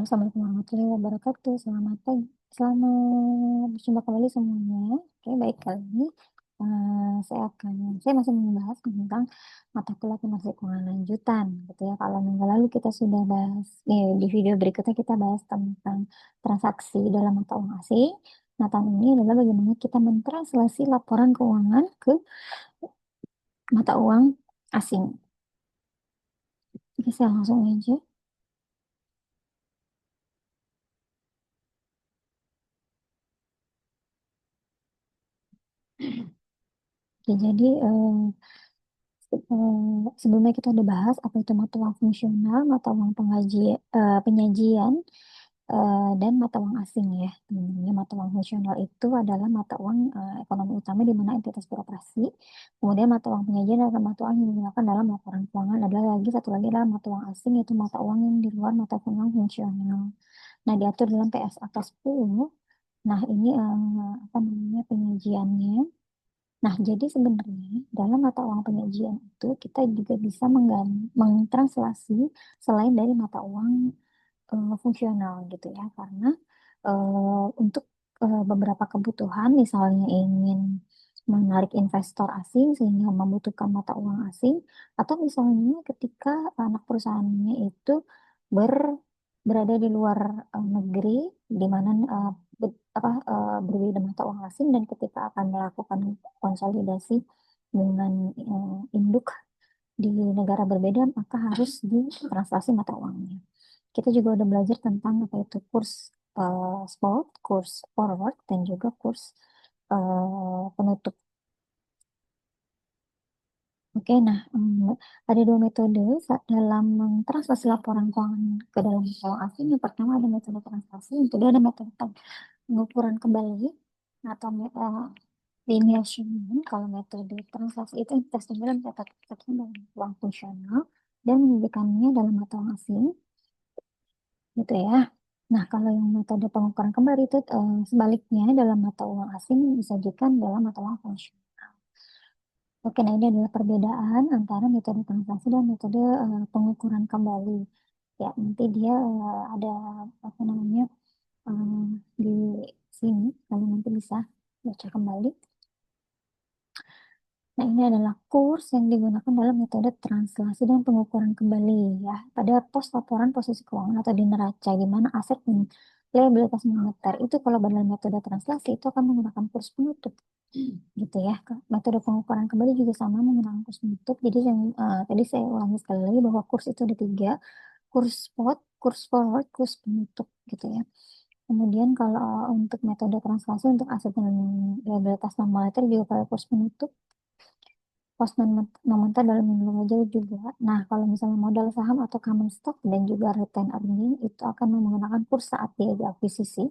Assalamualaikum warahmatullahi wabarakatuh. Selamat pagi, selamat berjumpa kembali semuanya. Oke, baik kali ini saya masih membahas tentang mata kuliah komersil keuangan lanjutan, gitu ya. Kalau minggu lalu kita sudah bahas, di video berikutnya kita bahas tentang transaksi dalam mata uang asing. Nah, tahun ini adalah bagaimana kita mentranslasi laporan keuangan ke mata uang asing. Oke, saya langsung aja. Oke, jadi sebelumnya kita udah bahas apa itu mata uang fungsional, mata uang penyajian, dan mata uang asing ya. Teman-teman, mata uang fungsional itu adalah mata uang ekonomi utama di mana entitas beroperasi. Kemudian mata uang penyajian adalah mata uang yang digunakan dalam laporan keuangan. Ada lagi satu lagi adalah mata uang asing yaitu mata uang yang di luar mata uang fungsional. Nah, diatur dalam PS atas 10. Nah, ini apa namanya penyajiannya. Nah, jadi sebenarnya dalam mata uang penyajian itu kita juga bisa mentranslasi selain dari mata uang fungsional gitu ya, karena untuk beberapa kebutuhan, misalnya ingin menarik investor asing sehingga membutuhkan mata uang asing, atau misalnya ketika anak perusahaannya itu ber berada di luar negeri, di mana berbeda mata uang asing, dan ketika akan melakukan konsolidasi dengan induk di negara berbeda, maka harus ditranslasi mata uangnya. Kita juga udah belajar tentang apa itu kurs spot, kurs forward, dan juga kurs penutup. Oke, nah ada dua metode dalam mentranslasi laporan keuangan ke dalam uang asing. Yang pertama ada metode translasi, yang kedua ada metode pengukuran kembali atau linear shunning. Kalau metode translasi itu tes dan mencatatkan dalam uang fungsional dan menjadikannya dalam mata uang asing, gitu ya. Nah, kalau yang metode pengukuran kembali itu sebaliknya, dalam mata uang asing disajikan dalam mata uang fungsional. Oke, nah ini adalah perbedaan antara metode transaksi dan metode pengukuran kembali. Ya, nanti dia ada apa namanya eh, di sini, kalau nanti bisa baca kembali. Nah, ini adalah kurs yang digunakan dalam metode translasi dan pengukuran kembali ya. Pada pos laporan posisi keuangan atau di neraca, di mana aset dan liabilitas moneter itu kalau dalam metode translasi itu akan menggunakan kurs penutup gitu ya. Metode pengukuran kembali juga sama menggunakan kurs penutup. Jadi yang tadi saya ulangi sekali lagi bahwa kurs itu ada tiga, kurs spot, kurs forward, kurs penutup gitu ya. Kemudian kalau untuk metode translasi untuk aset dan liabilitas non moneter juga pada kurs penutup, cost non-moneter dalam minggu aja juga. Nah, kalau misalnya modal saham atau common stock dan juga retain earning itu akan menggunakan kurs saat dia diakuisisi.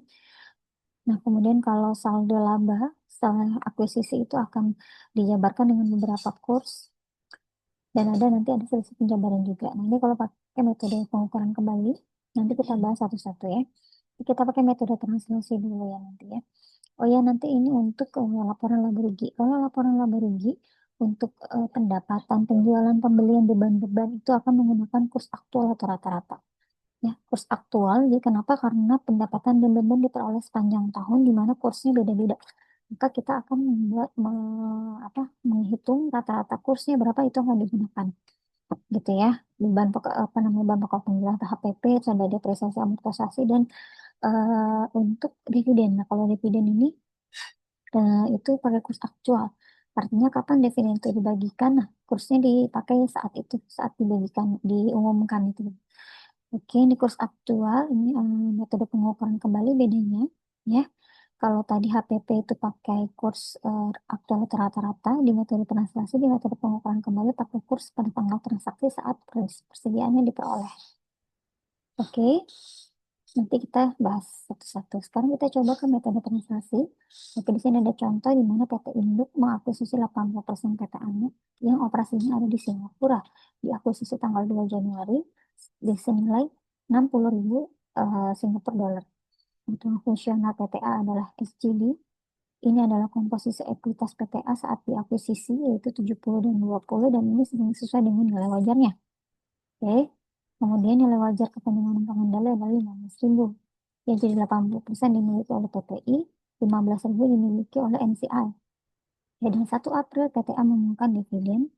Nah, kemudian kalau saldo laba setelah akuisisi itu akan dijabarkan dengan beberapa kurs, dan nanti ada selisih penjabaran juga. Nah, ini kalau pakai metode pengukuran kembali, nanti kita bahas satu-satu ya. Kita pakai metode translasi dulu ya nanti ya. Oh ya, nanti ini untuk laporan laba rugi. Kalau laporan laba rugi untuk pendapatan, penjualan, pembelian, beban-beban itu akan menggunakan kurs aktual atau rata-rata. Ya, kurs aktual. Jadi kenapa? Karena pendapatan dan beban diperoleh sepanjang tahun di mana kursnya beda-beda. Maka kita akan menghitung rata-rata kursnya berapa itu akan digunakan. Gitu ya. Beban pokok apa namanya beban pokok penjualan atau HPP, ada depresiasi amortisasi dan untuk dividen. Nah, kalau dividen ini itu pakai kurs aktual. Artinya kapan dividen itu dibagikan, nah kursnya dipakai saat itu, saat dibagikan, diumumkan itu. Oke, di kurs aktual ini metode pengukuran kembali bedanya ya. Kalau tadi HPP itu pakai kurs aktual atau rata-rata, di metode transaksi, di metode pengukuran kembali pakai kurs pada tanggal transaksi saat persediaannya diperoleh. Oke, nanti kita bahas satu-satu. Sekarang kita coba ke metode transaksi. Oke, di sini ada contoh di mana PT Induk mengakuisisi 80% PT Anu yang operasinya ada di Singapura. Diakuisisi tanggal 2 Januari disenilai 60.000 Singapura dolar. Untuk fungsional PTA adalah SGD. Ini adalah komposisi ekuitas PTA saat diakuisisi yaitu 70 dan 20, dan ini sesuai dengan nilai wajarnya. Oke. Kemudian nilai wajar kepentingan pengendali adalah 15.000. Ya, jadi 80% dimiliki oleh PTI, 15.000 dimiliki oleh NCI. Ya, dan 1 April PTA mengumumkan dividen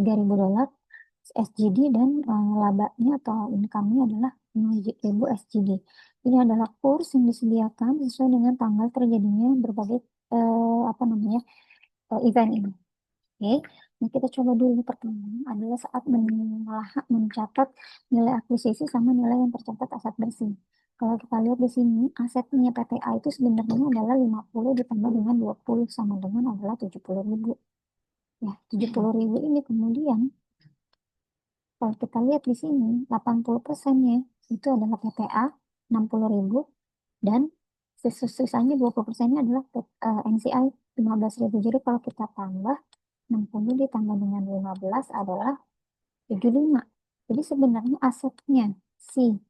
$3.000 SGD dan labanya atau income-nya adalah 5.000 SGD. Ini adalah kurs yang disediakan sesuai dengan tanggal terjadinya berbagai apa namanya event ini. Oke, nah kita coba dulu pertama adalah saat mencatat nilai akuisisi sama nilai yang tercatat aset bersih. Kalau kita lihat di sini, asetnya PTA itu sebenarnya adalah 50 ditambah dengan 20 sama dengan adalah 70.000. Ya, 70.000 ini kemudian kalau kita lihat di sini, 80%-nya itu adalah PTA 60.000 dan sisanya 20%-nya adalah NCI 15.000. Jadi kalau kita tambah 60 ditambah dengan 15 adalah 75. Jadi sebenarnya asetnya si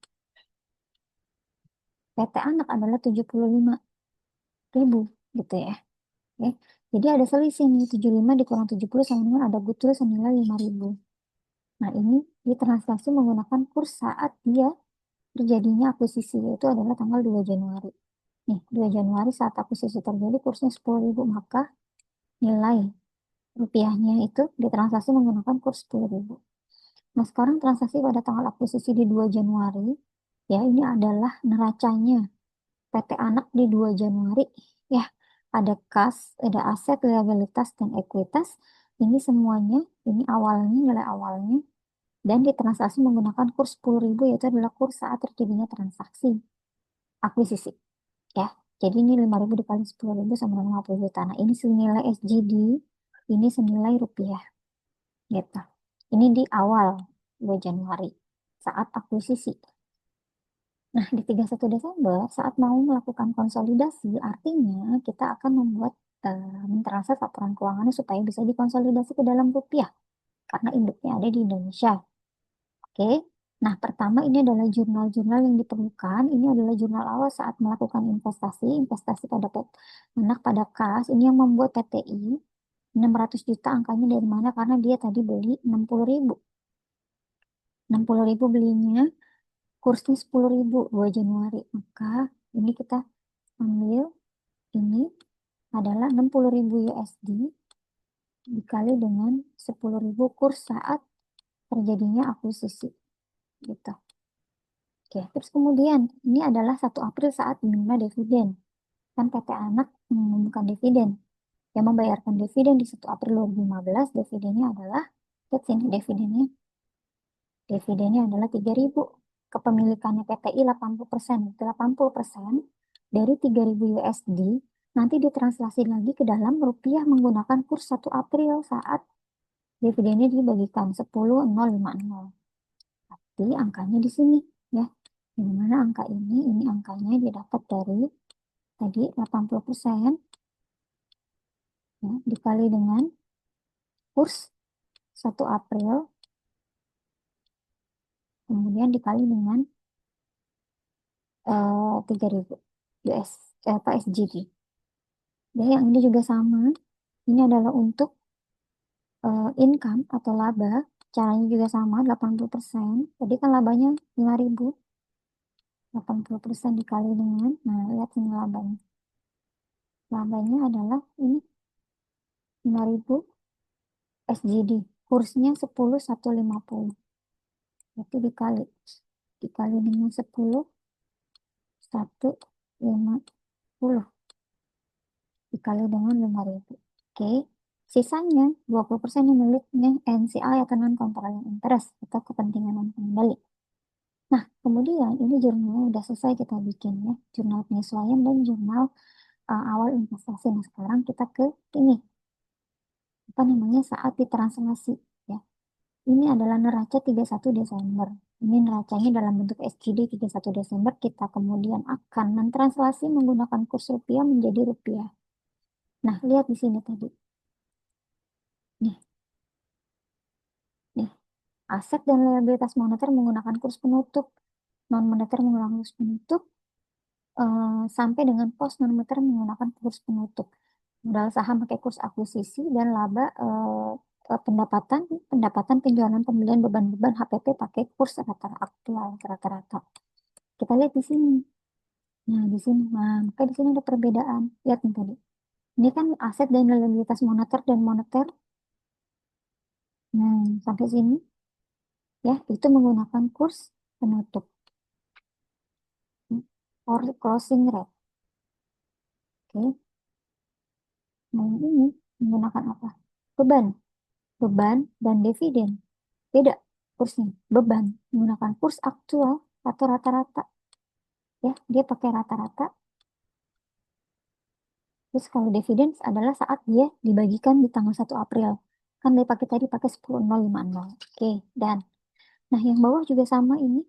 PT anak adalah 75.000 gitu ya. Oke. Jadi ada selisih nih, 75 dikurang 70 sama dengan ada goodwill senilai 5.000. Nah, ini ditransaksi menggunakan kurs saat dia terjadinya akuisisi, yaitu adalah tanggal 2 Januari. Nih, 2 Januari saat akuisisi terjadi kursnya 10.000, maka nilai rupiahnya itu ditransaksi menggunakan kurs 10.000. Nah, sekarang transaksi pada tanggal akuisisi di 2 Januari, ya ini adalah neracanya PT Anak di 2 Januari. Ya, ada kas, ada aset, liabilitas, dan ekuitas. Ini semuanya, ini awalnya, nilai awalnya, dan ditransaksi menggunakan kurs 10.000, yaitu adalah kurs saat terjadinya transaksi akuisisi. Ya, jadi ini 5.000 dikali 10.000 sama dengan 50 juta. Nah, ini senilai SGD, ini senilai rupiah. Gitu. Ini di awal 2 Januari saat akuisisi. Nah, di 31 Desember saat mau melakukan konsolidasi, artinya kita akan membuat mentransfer laporan keuangannya supaya bisa dikonsolidasi ke dalam rupiah karena induknya ada di Indonesia. Oke. Nah, pertama ini adalah jurnal-jurnal yang diperlukan. Ini adalah jurnal awal saat melakukan investasi pada anak pada kas. Ini yang membuat PTI 600 juta angkanya dari mana? Karena dia tadi beli 60.000. 60.000 belinya, kursnya 10.000 2 Januari. Maka ini kita ambil, ini adalah 60.000 USD dikali dengan 10.000 kurs saat terjadinya akuisisi. Gitu. Oke, terus kemudian ini adalah 1 April saat menerima dividen. Kan PT Anak mengumumkan dividen. Yang membayarkan dividen di 1 April 2015, dividennya adalah, lihat sini dividennya. Dividennya adalah 3.000. Kepemilikannya PTI 80%. 80% dari 3.000 USD nanti ditranslasi lagi ke dalam rupiah menggunakan kurs 1 April saat dividennya dibagikan 10.050. Tapi angkanya di sini ya. Di mana angka ini angkanya didapat dari tadi 80% ya, dikali dengan kurs 1 April kemudian dikali dengan 3.000 US apa SGD. Dan yang ini juga sama. Ini adalah untuk income atau laba. Caranya juga sama 80%. Tadi kan labanya 5.000. 80% dikali dengan, nah lihat ini labanya. Labanya adalah ini 5.000 SGD. Kursnya 10.150. Berarti dikali dengan 10.150 dikali dengan 5.000. Oke. Sisanya 20% yang miliknya NCI atau non controlling interest atau kepentingan non pengendali. Nah, kemudian ini jurnalnya udah selesai kita bikin ya, jurnal penyesuaian dan jurnal awal investasi. Nah, sekarang kita ke ini apa namanya saat ditranslasi ya. Ini adalah neraca 31 Desember. Ini neracanya dalam bentuk SGD 31 Desember. Kita kemudian akan mentranslasi menggunakan kurs rupiah menjadi rupiah. Nah, lihat di sini tadi. Nih, nih. Aset dan liabilitas moneter menggunakan kurs penutup. Non moneter menggunakan kurs penutup. Sampai dengan pos non moneter menggunakan kurs penutup. Modal saham pakai kurs akuisisi dan laba pendapatan, pendapatan penjualan pembelian beban-beban HPP pakai kurs rata-rata aktual rata-rata. Kita lihat di sini. Nah, di sini, nah, maka di sini ada perbedaan. Lihat nih tadi. Ini kan aset dan liabilitas moneter dan moneter. Sampai sini ya, itu menggunakan kurs penutup. Or closing rate. Oke. Nah, ini menggunakan apa? Beban. Beban dan dividen. Beda kursnya. Beban menggunakan kurs aktual atau rata-rata. Ya, dia pakai rata-rata. Terus kalau dividen adalah saat dia dibagikan di tanggal 1 April. Kan dia pakai tadi pakai 10.050. Oke, dan nah yang bawah juga sama ini.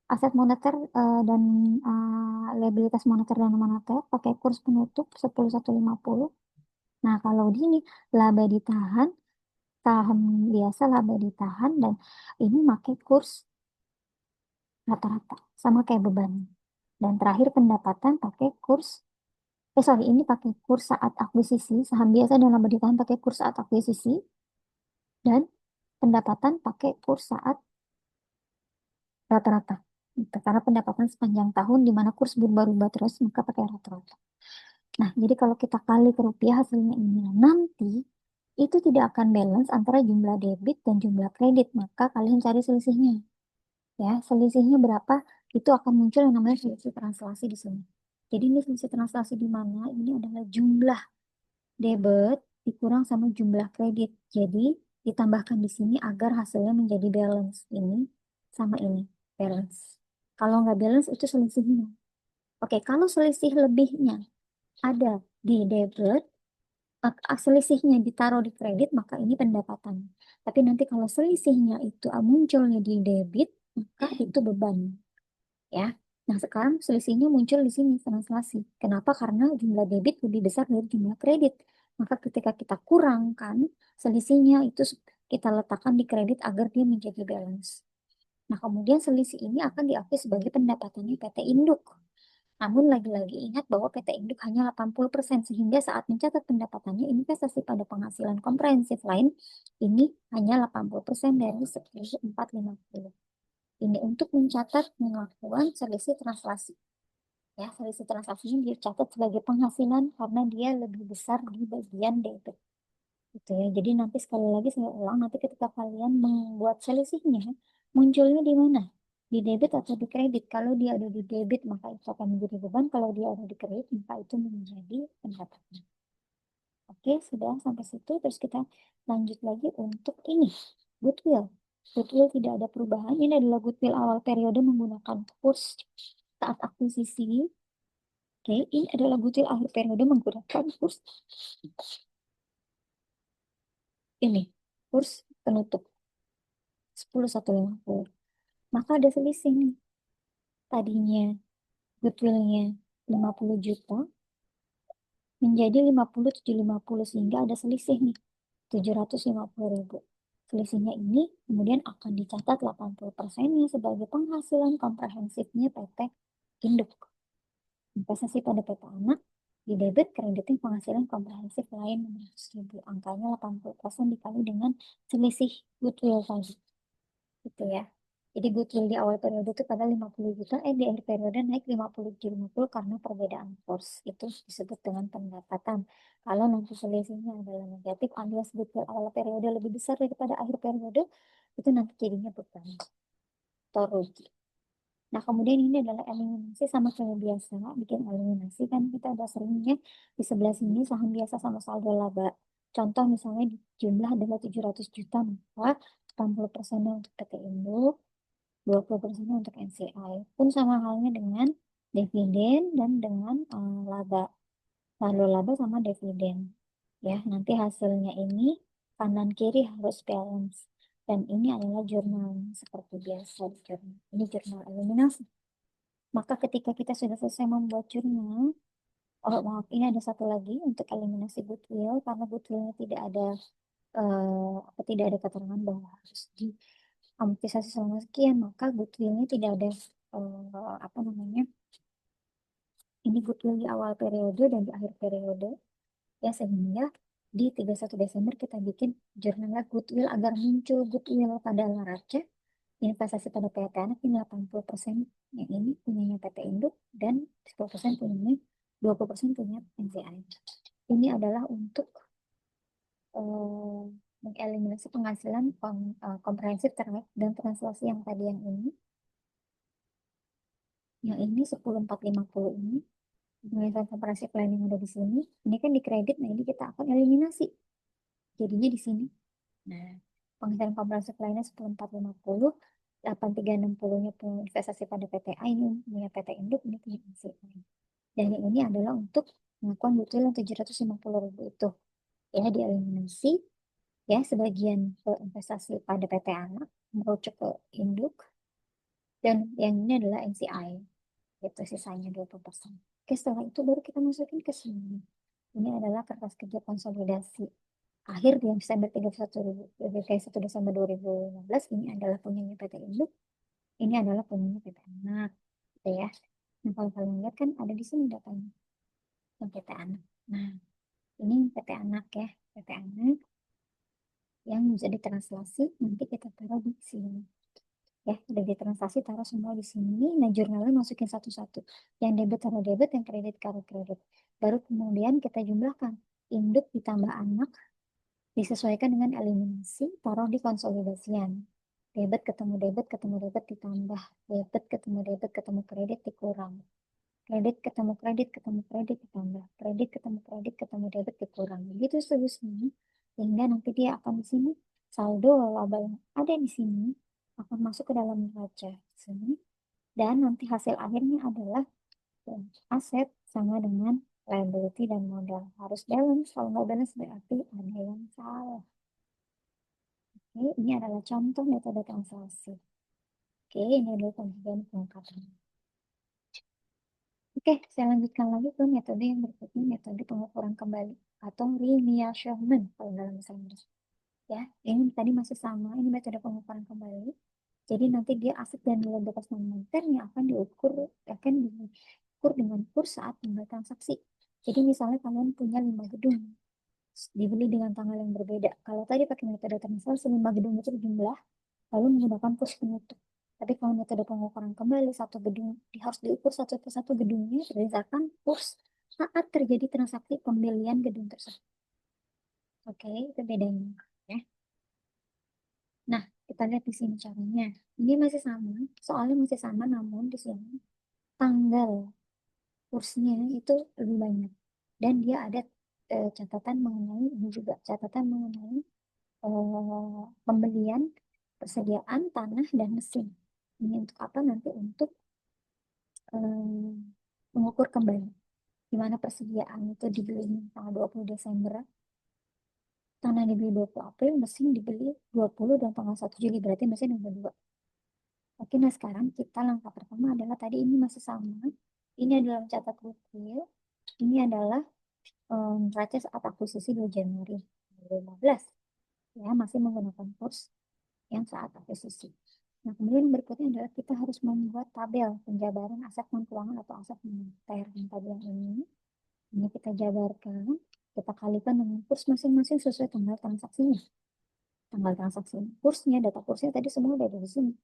Aset moneter dan liabilitas moneter dan moneter pakai kurs penutup 10.150. Nah, kalau di ini laba ditahan, saham biasa laba ditahan dan ini pakai kurs rata-rata sama kayak beban. Dan terakhir pendapatan pakai kurs sorry, ini pakai kurs saat akuisisi, saham biasa dan laba ditahan pakai kurs saat akuisisi, dan pendapatan pakai kurs saat rata-rata. Gitu. Karena pendapatan sepanjang tahun di mana kurs berubah-ubah terus, maka pakai rata-rata. Nah, jadi kalau kita kali ke rupiah hasilnya ini, nanti itu tidak akan balance antara jumlah debit dan jumlah kredit. Maka kalian cari selisihnya. Ya, selisihnya berapa? Itu akan muncul yang namanya selisih translasi di sini. Jadi ini selisih translasi di mana? Ini adalah jumlah debit dikurang sama jumlah kredit. Jadi ditambahkan di sini agar hasilnya menjadi balance. Ini sama ini balance. Kalau nggak balance itu selisihnya. Oke, kalau selisih lebihnya ada di debit, selisihnya ditaruh di kredit, maka ini pendapatan. Tapi nanti kalau selisihnya itu munculnya di debit, maka itu beban. Ya. Nah, sekarang selisihnya muncul di sini translasi. Kenapa? Karena jumlah debit lebih besar dari jumlah kredit. Maka ketika kita kurangkan selisihnya itu kita letakkan di kredit agar dia menjadi balance. Nah, kemudian selisih ini akan diakui sebagai pendapatannya PT Induk. Namun lagi-lagi ingat bahwa PT Induk hanya 80% sehingga saat mencatat pendapatannya investasi pada penghasilan komprehensif lain ini hanya 80% dari 10.450. Ini untuk mencatat pengakuan selisih translasi. Ya, selisih transaksinya dicatat sebagai penghasilan karena dia lebih besar di bagian debit. Gitu ya. Jadi nanti sekali lagi saya ulang, nanti ketika kalian membuat selisihnya, munculnya di mana? Di debit atau di kredit. Kalau dia ada di debit, maka itu akan menjadi beban. Kalau dia ada di kredit, maka itu menjadi pendapatan. Oke, sudah sampai situ. Terus kita lanjut lagi untuk ini. Goodwill. Goodwill tidak ada perubahan. Ini adalah goodwill awal periode menggunakan kurs saat akuisisi. Oke, ini adalah goodwill akhir periode menggunakan kurs ini. Kurs penutup 10.150. Maka ada selisih nih. Tadinya goodwillnya 50 juta menjadi 50.750 sehingga ada selisih nih 750.000. Selisihnya ini kemudian akan dicatat 80%-nya sebagai penghasilan komprehensifnya PT Induk. Investasi pada PT Anak di debit krediting penghasilan komprehensif lain 600.000. Angkanya 80% dikali dengan selisih goodwill tadi. Gitu ya. Jadi goodwill di awal periode itu pada 50 juta, di akhir periode naik 50 karena perbedaan kurs. Itu disebut dengan pendapatan. Kalau nanti selisihnya adalah negatif alias goodwill awal periode lebih besar daripada akhir periode, itu nanti jadinya beban atau rugi. Nah, kemudian ini adalah eliminasi sama kayak biasa. Bikin eliminasi kan kita ada seringnya di sebelah sini saham biasa sama saldo laba. Contoh misalnya di jumlah adalah 700 juta, maka 80% untuk PT Indo, 20% untuk NCI. Pun sama halnya dengan dividen dan dengan laba. Saldo laba sama dividen. Ya, nanti hasilnya ini kanan kiri harus balance. Dan ini adalah jurnal seperti biasa di jurnal. Ini jurnal eliminasi. Maka ketika kita sudah selesai membuat jurnal, oh maaf, ini ada satu lagi untuk eliminasi goodwill karena goodwillnya tidak ada tidak ada keterangan bahwa harus diamortisasi selama sekian, maka goodwillnya tidak ada apa namanya, ini goodwill di awal periode dan di akhir periode, ya sehingga di 31 Desember kita bikin jurnalnya goodwill agar muncul goodwill pada neraca investasi pada PT Anak ini 80% yang ini punyanya PT Induk dan 10% punyanya 20% punya NCI. Ini adalah untuk eh, mengeliminasi penghasilan komprehensif terkait dan translasi yang ini 10.450 ini penghasilan komprehensif lain yang ada di sini. Ini kan dikredit, nah ini kita akan eliminasi. Jadinya di sini. Nah, penghasilan komprehensif lainnya 10.450, 8.360-nya punya investasi pada PTA, ini punya PT Induk, ini punya NCI. Dan yang ini adalah untuk pengakuan goodwill yang 750.000 itu. Ya, dieliminasi. Ya, sebagian ke investasi pada PT Anak, merujuk ke Induk, dan yang ini adalah NCI. Itu sisanya 20%. Oke, setelah itu baru kita masukin ke sini. Ini adalah kertas kerja konsolidasi. Akhir di Desember 31, 1 Desember 2015, ini adalah punyanya PT Induk, ini adalah punyanya PT Anak. Gitu ya. Nah, kalau kalian lihat kan ada di sini datanya. Yang PT Anak. Nah, ini PT Anak ya. PT Anak yang bisa ditranslasi, nanti kita taruh di sini. Ya, udah ditransaksi taruh semua di sini. Nah, jurnalnya masukin satu-satu. Yang debit taruh debit, yang kredit taruh kredit. Baru kemudian kita jumlahkan. Induk ditambah anak disesuaikan dengan eliminasi, taruh di konsolidasian. Debit ketemu debit ditambah. Debit ketemu kredit dikurang. Kredit ketemu kredit ditambah. Kredit ketemu debit dikurang. Begitu seterusnya. Sehingga nanti dia akan di sini saldo laba yang ada di sini akan masuk ke dalam neraca sini. Dan nanti hasil akhirnya adalah aset sama dengan liability dan modal. Harus balance. Kalau nggak balance berarti ada yang salah. Oke, ini adalah contoh metode transaksi. Oke, ini adalah pembagian pengungkapan. Oke, saya lanjutkan lagi ke metode yang berikutnya, metode pengukuran kembali atau remeasurement kalau dalam bahasa Inggris. Ya, ini tadi masih sama, ini metode pengukuran kembali. Jadi nanti dia aset dan nilai bekas non moneter yang akan diukur dengan kurs saat membuat transaksi. Jadi misalnya kalian punya 5 gedung, dibeli dengan tanggal yang berbeda. Kalau tadi pakai metode transaksi 5 gedung itu jumlah, lalu menggunakan kurs penutup. Tapi kalau metode pengukuran kembali satu gedung harus diukur satu persatu gedungnya berdasarkan kurs saat terjadi transaksi pembelian gedung tersebut. Oke, itu bedanya. Ya. Nah, kita lihat di sini caranya. Ini masih sama, soalnya masih sama, namun di sini tanggal kursnya itu lebih banyak. Dan dia ada catatan mengenai ini juga catatan mengenai pembelian, persediaan tanah dan mesin. Ini untuk apa? Nanti untuk mengukur kembali di mana persediaan itu dibeli tanggal 20 Desember, tanah dibeli 20 April, mesin dibeli 20 dan tanggal 1 Juli, berarti mesin udah dua. Oke, nah sekarang kita langkah pertama adalah tadi ini masih sama. Ini adalah catat goodwill. Ini adalah neraca saat akuisisi 2 Januari 2015. Ya, masih menggunakan kurs yang saat akuisisi. Nah, kemudian berikutnya adalah kita harus membuat tabel penjabaran aset non keuangan atau aset moneter. Yang tadi yang ini kita jabarkan, kita kalikan dengan kurs masing-masing sesuai tanggal transaksinya. Tanggal transaksi kursnya, data kursnya tadi semua udah ada di sini.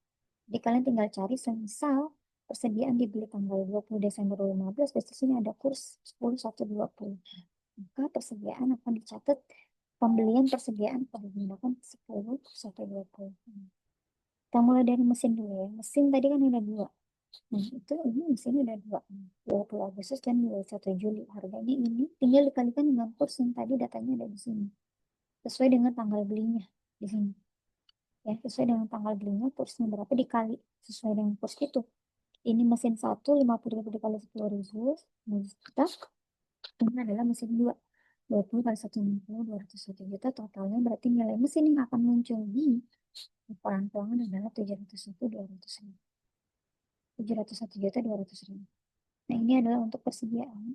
Jadi kalian tinggal cari semisal persediaan dibeli tanggal 20 Desember 2015, di sini ada kurs 10.120. Maka persediaan akan dicatat pembelian persediaan pada menggunakan 10.120. Kita mulai dari mesin dulu ya. Mesin tadi kan ada dua. Nah, itu ini mesinnya ada dua. 20 Agustus dan 21 Juli. Harganya ini tinggal dikalikan dengan kurs yang tadi datanya ada di sini. Sesuai dengan tanggal belinya di sini. Ya, sesuai dengan tanggal belinya kursnya berapa dikali sesuai dengan kurs itu. Ini mesin 1 50.000 dikali 10.000. Nah, kita ini adalah mesin 2. 20 kali 160, 201 juta. Totalnya berarti nilai mesin yang akan muncul di laporan keuangan adalah 701.200.000. 701 juta 200 ribu. Nah, ini adalah untuk persediaan.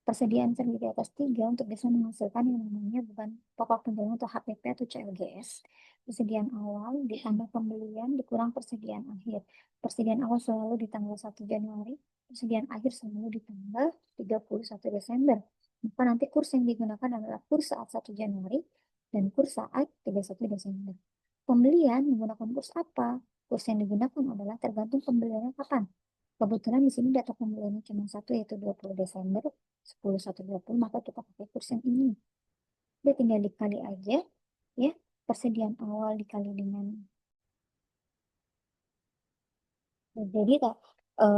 Persediaan terdiri di atas tiga untuk bisa menghasilkan yang namanya beban pokok penjualan atau HPP atau CLGS. Persediaan awal ditambah pembelian dikurang persediaan akhir. Persediaan awal selalu di tanggal 1 Januari, persediaan akhir selalu di tanggal 31 Desember. Maka nanti kurs yang digunakan adalah kurs saat 1 Januari dan kurs saat 31 Desember. Pembelian menggunakan kurs apa? Kurs yang digunakan adalah tergantung pembeliannya kapan. Kebetulan di sini data pembeliannya cuma satu, yaitu 20 Desember, 10/1/20, maka kita pakai kurs yang ini. Dia tinggal dikali aja, ya, persediaan awal dikali dengan. Jadi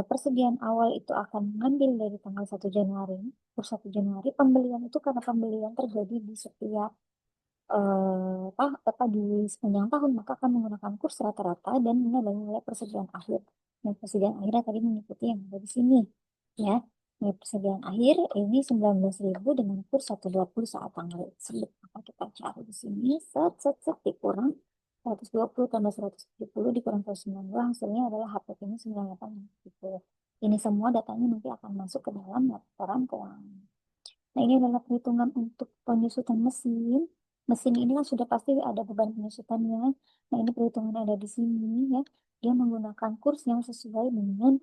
persediaan awal itu akan mengambil dari tanggal 1 Januari, per 1 Januari. Pembelian itu karena pembelian terjadi di setiap apa di sepanjang tahun, maka akan menggunakan kurs rata-rata dan ini adalah nilai persediaan akhir. Nah, persediaan akhirnya tadi mengikuti yang ada di sini, ya. Nilai persediaan akhir ini 19.000 dengan kurs 120 saat tanggal tersebut. Maka kita cari di sini, set set set dikurang 120 tambah 170 dikurang 190, hasilnya adalah HPP ini 98 gitu. Ini semua datanya nanti akan masuk ke dalam laporan keuangan. Nah, ini adalah perhitungan untuk penyusutan mesin. Mesin ini kan sudah pasti ada beban penyusutannya. Nah, ini perhitungan ada di sini, ya. Dia menggunakan kurs yang sesuai dengan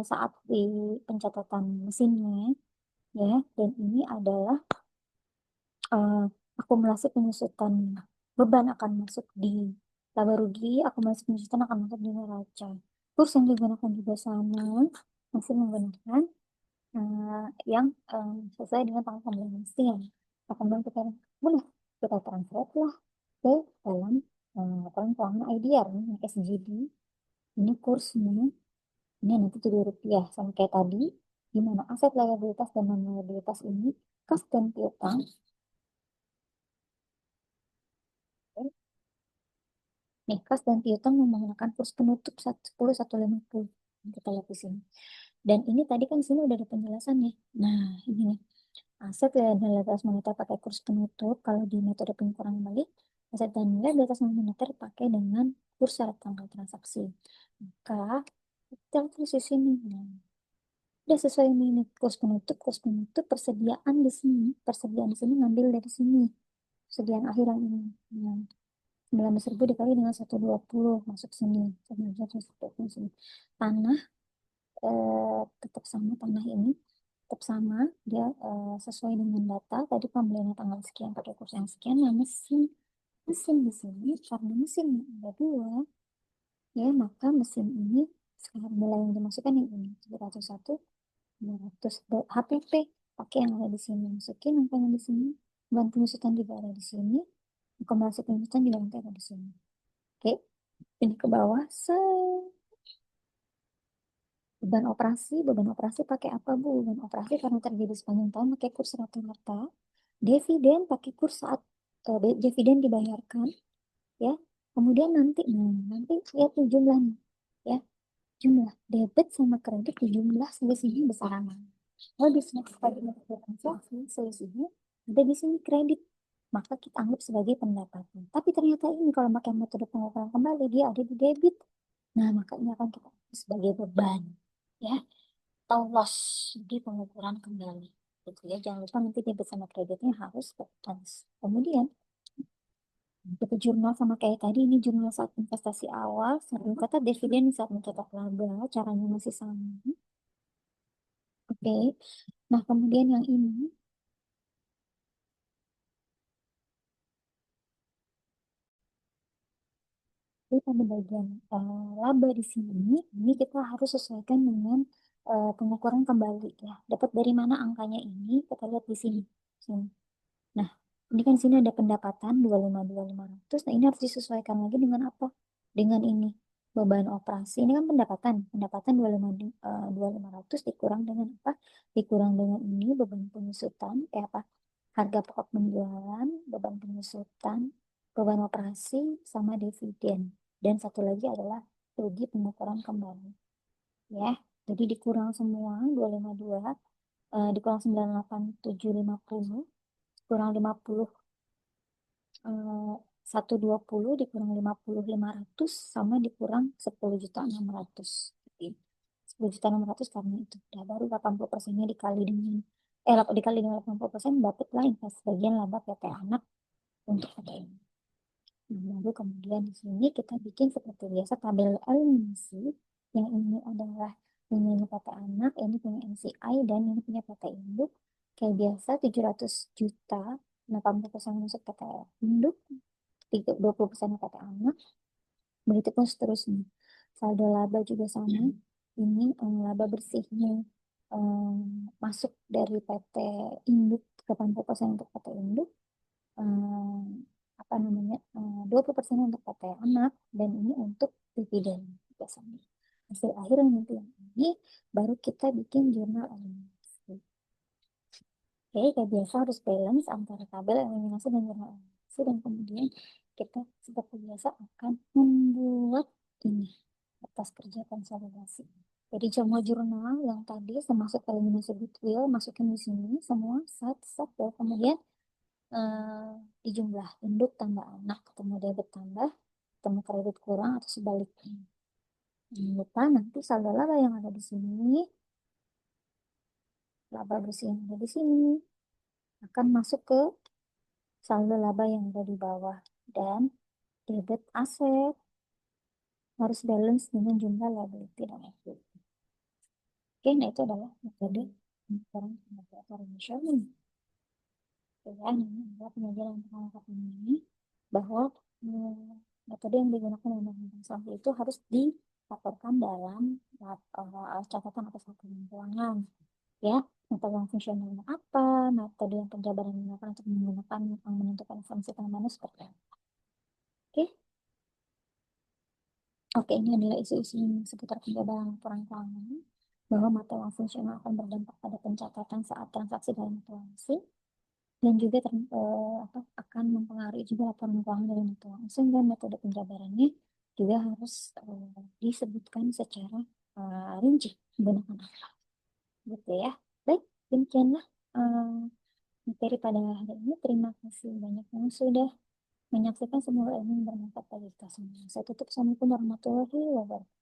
saat di pencatatan mesinnya, ya. Dan ini adalah eh, akumulasi penyusutan beban akan masuk di laba rugi, akumulasi penyusutan akan masuk di neraca. Kurs yang digunakan juga sama, masih menggunakan yang sesuai dengan tanggal pembelian mesin. Nah, kemudian kita boleh kita transfer lah ke dalam laporan keuangan IDR ini SGD. Ini kursnya, ini nanti Rp7 sama kayak tadi, di mana aset liabilitas dan non liabilitas ini kas dan piutang. Nih, kas dan piutang menggunakan kurs penutup 10/150. Kita lihat di sini. Dan ini tadi kan sini udah ada penjelasannya. Nah, ini nih. Aset dan nilai batas moneter pakai kurs penutup. Kalau di metode pengukuran kembali, aset dan nilai batas moneter pakai dengan kurs syarat tanggal transaksi. Maka kita tulis di sini. Nah, udah sesuai ini kurs penutup, persediaan di sini. Persediaan di sini ngambil dari sini. Persediaan akhir yang ini. Nah, 19.000 dikali dengan 120 masuk sini. 120 sini. Tanah tetap sama, tanah ini tetap sama, dia sesuai dengan data tadi pembeliannya tanggal sekian pakai kurs yang sekian. Nah, mesin mesin di sini karena mesin ada dua, ya, maka mesin ini sekarang nilai yang dimasukkan yang ini 701, 200 HPP, pakai yang ada di sini, masukin angkanya di sini, bahan penyusutan juga ada di sini, akumulasi penyusutan juga nanti ada di sini. Oke, ini ke bawah. Beban operasi pakai apa, Bu? Beban operasi karena terjadi sepanjang tahun pakai kurs rata-rata. Dividen pakai kurs saat dividen dibayarkan, ya. Kemudian nanti lihat nih jumlahnya, ya. Jumlah debit sama kredit di jumlah selisihnya besaran mana. Kalau di sini sebagai metode transaksi, selisihnya ada di sini kredit. Maka kita anggap sebagai pendapatan. Tapi ternyata ini kalau pakai metode pengukuran kembali, dia ada di debit. Nah, makanya akan kita anggap sebagai beban, ya, atau loss di pengukuran kembali. Gitu ya. Jangan lupa nanti debit sama kreditnya harus balance. Kemudian kita jurnal sama kayak tadi, ini jurnal saat investasi awal, satu kata dividen saat mencetak laba, caranya masih sama. Oke. Nah, kemudian yang ini, di pada bagian laba di sini, ini kita harus sesuaikan dengan pengukuran kembali, ya. Dapat dari mana angkanya ini? Kita lihat di sini. Sini. Nah, ini kan sini ada pendapatan 25.500. Nah, ini harus disesuaikan lagi dengan apa? Dengan ini. Beban operasi. Ini kan pendapatan. Pendapatan 25.500 dikurang dengan apa? Dikurang dengan ini beban penyusutan. Kayak apa? Harga pokok penjualan, beban penyusutan, beban operasi, sama dividen. Dan satu lagi adalah rugi pengukuran kembali. Ya, jadi dikurang semua 252, dikurang 98.750, kurang 50, 120 dikurang 50.500 sama dikurang 10.600. Jadi 10.600 karena itu udah baru 80%-nya dikali dengan dikali dengan 80% dapatlah investasi bagian laba PT anak untuk PT ini. Nah, baru kemudian di sini kita bikin seperti biasa tabel eliminasi. Yang ini adalah punya PT anak, ini punya NCI, dan ini punya PT induk. Kayak biasa 700 juta, 80% masuk PT induk, 20% PT anak, begitu pun seterusnya. Saldo laba juga sama. Ini laba bersihnya eh, masuk dari PT induk 80% untuk PT induk, eh, apa namanya 20% untuk PT anak, dan ini untuk dividen biasanya. Hasil akhir nanti yang ini baru kita bikin jurnal eliminasi. Oke, kayak biasa harus balance antara tabel eliminasi dan jurnal eliminasi, dan kemudian kita seperti biasa akan membuat ini atas kerja konsolidasi. Jadi semua jurnal yang tadi termasuk eliminasi goodwill masukin di sini semua set ya, kemudian eh, dijumlah induk tambah anak, ketemu debit tambah, ketemu kredit kurang atau sebaliknya. Jangan lupa nanti saldo laba yang ada di sini, laba bersih yang ada di sini akan masuk ke saldo laba yang ada di bawah, dan debit aset harus balance dengan jumlah liability dan equity. Oke, nah itu adalah metode pengaturan tenaga atau remeasurement. Ya, ini adalah pengajaran pertama kali ini bahwa metode yang digunakan dalam transaksi itu harus dilaporkan dalam catatan atau laporan keuangan. Ya, metode yang fungsionalnya apa, metode yang penjabaran digunakan untuk menggunakan menentukan fungsi pengamannya seperti apa. Oke, oke, ini adalah isu-isu seputar penjabaran laporan keuangan, bahwa mata uang fungsional akan berdampak pada pencatatan saat transaksi dalam mata uang asing, dan juga akan mempengaruhi juga laporan keuangan dari mata uang asing, dan metode penjabarannya juga harus disebutkan secara rinci menggunakan apa, gitu ya. Baik, demikianlah eh, materi pada hari ini. Terima kasih banyak yang sudah menyaksikan, semoga ilmu bermanfaat bagi kita semua. Saya tutup. Assalamualaikum warahmatullahi wabarakatuh.